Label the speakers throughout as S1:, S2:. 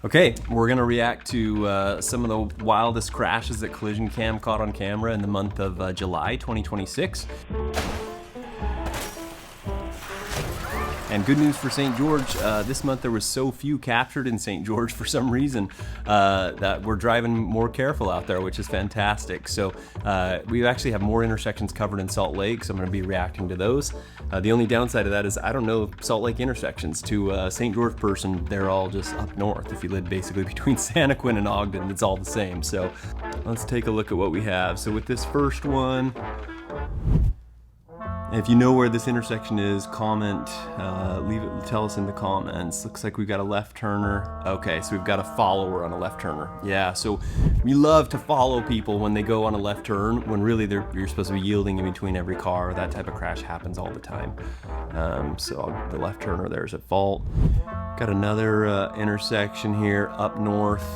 S1: Okay, we're gonna react to some of the wildest crashes that Collision Cam caught on camera in the month of July 2026. And good news for St. George, this month there was so few captured in St. George for some reason that we're driving more careful out there, which is fantastic. So we actually have more intersections covered in Salt Lake, so I'm gonna be reacting to those. The only downside of that is I don't know Salt Lake intersections. To a St. George person, they're all just up north. If you live basically between Santaquin and Ogden, it's all the same. So let's take a look at what we have. So with this first one, if you know where this intersection is, comment, leave it, tell us in the comments. Looks like we've got a left turner. Okay, so we've got a follower on a left turner. Yeah, so we love to follow people when they go on a left turn, when really you're supposed to be yielding in between every car. That type of crash happens all the time. So the left turner there's at fault. Got another intersection here up north.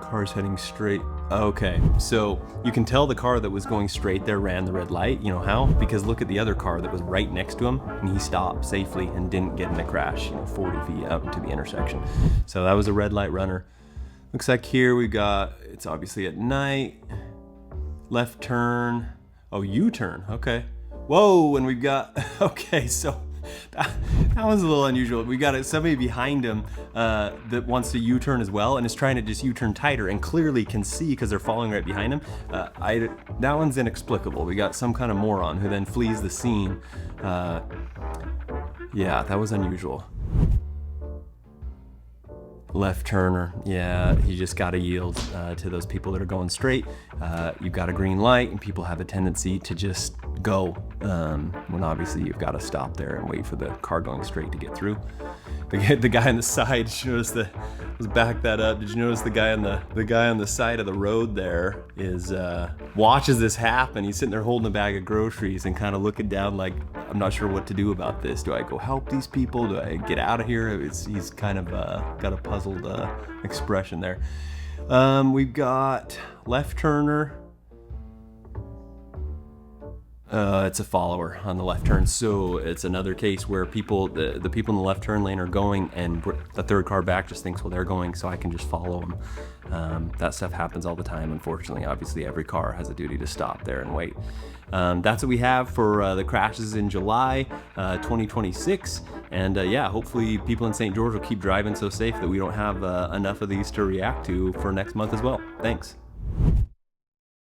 S1: Car's heading straight. Okay, so you can tell the car that was going straight there ran the red light. You know how? Because look at the other car that was right next to him, and he stopped safely and didn't get in a crash, 40 feet out into the intersection. So that was a red light runner. Looks like here we got, it's obviously at night. Left turn. Oh, U-turn. Okay. Whoa, and we've got, okay, so that was a little unusual. We got somebody behind him that wants to U-turn as well and is trying to just U-turn tighter and clearly can see because they're following right behind him. That one's inexplicable. We got some kind of moron who then flees the scene. Yeah, that was unusual. Left turner, yeah, you just gotta yield to those people that are going straight. You've got a green light and people have a tendency to just go when obviously you've got to stop there and wait for the car going straight to get through. The guy on the side, did you notice let's back that up. Did you notice the guy on the side of the road there is watches this happen. He's sitting there holding a bag of groceries and kind of looking down like, I'm not sure what to do about this. Do I go help these people? Do I get out of here? He's kind of got a puzzled expression there. We've got left turner. It's a follower on the left turn, so it's another case where the people in the left turn lane are going, and the third car back just thinks, well, they're going, so I can just follow them. That stuff happens all the time, unfortunately. Obviously, every car has a duty to stop there and wait. That's what we have for the crashes in July 2026, and yeah, hopefully people in St. George will keep driving so safe that we don't have enough of these to react to for next month as well. Thanks.